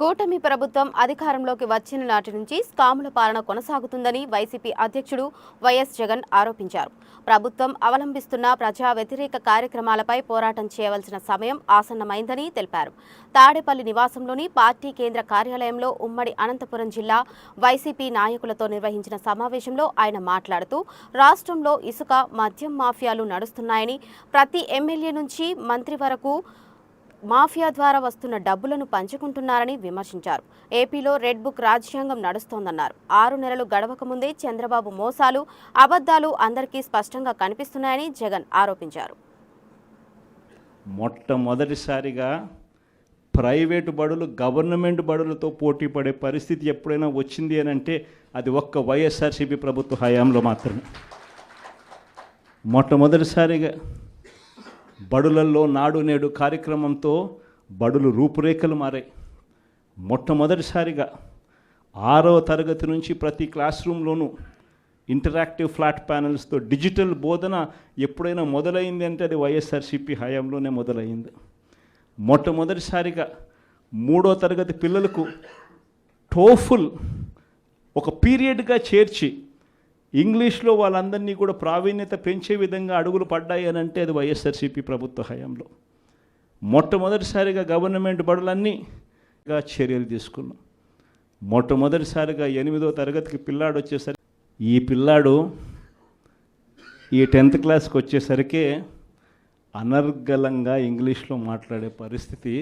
కూటమి ప్రభుత్వం అధికారంలోకి వచ్చిన నాటి నుంచి స్కాముల పాలన కొనసాగుతుందని వైసీపీ అధ్యక్షుడు వైఎస్ జగన్ ఆరోపించారు. ప్రభుత్వం అవలంబిస్తున్న ప్రజా వ్యతిరేక కార్యక్రమాలపై పోరాటం చేయవలసిన సమయం ఆసన్నమైందని తెలిపారు. తాడేపల్లి నివాసంలోని పార్టీ కేంద్ర కార్యాలయంలో ఉమ్మడి అనంతపురం జిల్లా వైసీపీ నాయకులతో నిర్వహించిన సమావేశంలో ఆయన మాట్లాడుతూ రాష్ట్రంలో ఇసుక, మద్యం మాఫియాలు నడుస్తున్నాయని, ప్రతి ఎమ్మెల్యే నుంచి మంత్రి వరకు మాఫియా ద్వారా వస్తున్న డబ్బులను పంచుకుంటున్నారని విమర్శించారు. ఏపీలో రెడ్ బుక్ రాజ్యాంగం నడుస్తోందన్నారు. 6 నెలలు గడవక ముందే చంద్రబాబు మోసాలు, అబద్ధాలు అందరికీ స్పష్టంగా కనిపిస్తున్నాయని జగన్ ఆరోపించారు. మొట్టమొదటిసారిగా ప్రైవేటు బడులు గవర్నమెంట్ బడులతో పోటీ పడే పరిస్థితి ఎప్పుడైనా వచ్చింది అని అంటే అది ఒక్క వైఎస్ఆర్సీపీ ప్రభుత్వ హయాంలో మాత్రమే. మొట్టమొదటిసారిగా బడులల్లో నాడు నేడు కార్యక్రమంతో బడులు రూపురేఖలు మారాయి. మొట్టమొదటిసారిగా 6వ తరగతి నుంచి ప్రతి క్లాస్ రూమ్లోనూ ఇంటరాక్టివ్ ఫ్లాట్ ప్యానల్స్తో డిజిటల్ బోధన ఎప్పుడైనా మొదలైంది అంటే అది వైఎస్ఆర్సీపీ హయాంలోనే మొదలైంది. మొట్టమొదటిసారిగా 3వ తరగతి పిల్లలకు టోఫుల్ ఒక పీరియడ్గా చేర్చి ఇంగ్లీష్లో వాళ్ళందరినీ కూడా ప్రావీణ్యత పెంచే విధంగా అడుగులు పడ్డాయి అని అంటే అది వైఎస్ఆర్సీపీ ప్రభుత్వ హయాంలో. మొట్టమొదటిసారిగా గవర్నమెంట్ బడులన్నీ చర్యలు తీసుకున్నాం. మొట్టమొదటిసారిగా 8వ తరగతికి పిల్లాడు వచ్చేసరికి ఈ పిల్లాడు ఈ 10th క్లాస్కి వచ్చేసరికి అనర్గళంగా ఇంగ్లీష్లో మాట్లాడే పరిస్థితి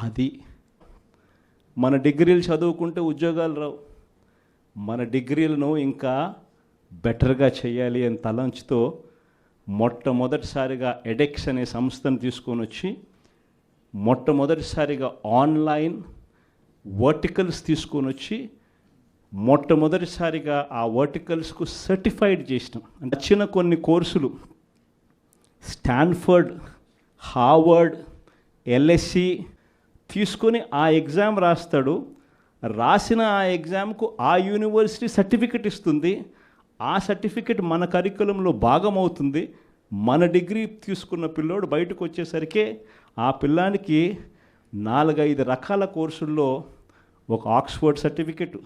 అది. మన డిగ్రీలు చదువుకుంటే ఉద్యోగాలు రావు, మన డిగ్రీలను ఇంకా బెటర్గా చేయాలి అని తలంచుతో మొట్టమొదటిసారిగా ఎడెక్స్ అనే సంస్థను తీసుకొని వచ్చి మొట్టమొదటిసారిగా ఆన్లైన్ వర్టికల్స్ తీసుకొని వచ్చి మొట్టమొదటిసారిగా ఆ వర్టికల్స్కు సర్టిఫైడ్ చేసినాం. అంటే వచ్చిన కొన్ని కోర్సులు స్టాన్ఫర్డ్, హార్వర్డ్, ఎల్ఎస్సి తీసుకొని ఆ ఎగ్జామ్ రాస్తాడు. రాసిన ఆ ఎగ్జామ్కు ఆ యూనివర్సిటీ సర్టిఫికెట్ ఇస్తుంది. ఆ సర్టిఫికెట్ మన కరికులంలో భాగమవుతుంది. మన డిగ్రీ తీసుకున్న పిల్లోడు బయటకు వచ్చేసరికి ఆ పిల్లానికి 4-5 రకాల కోర్సుల్లో ఒక ఆక్స్ఫర్డ్ సర్టిఫికెట్,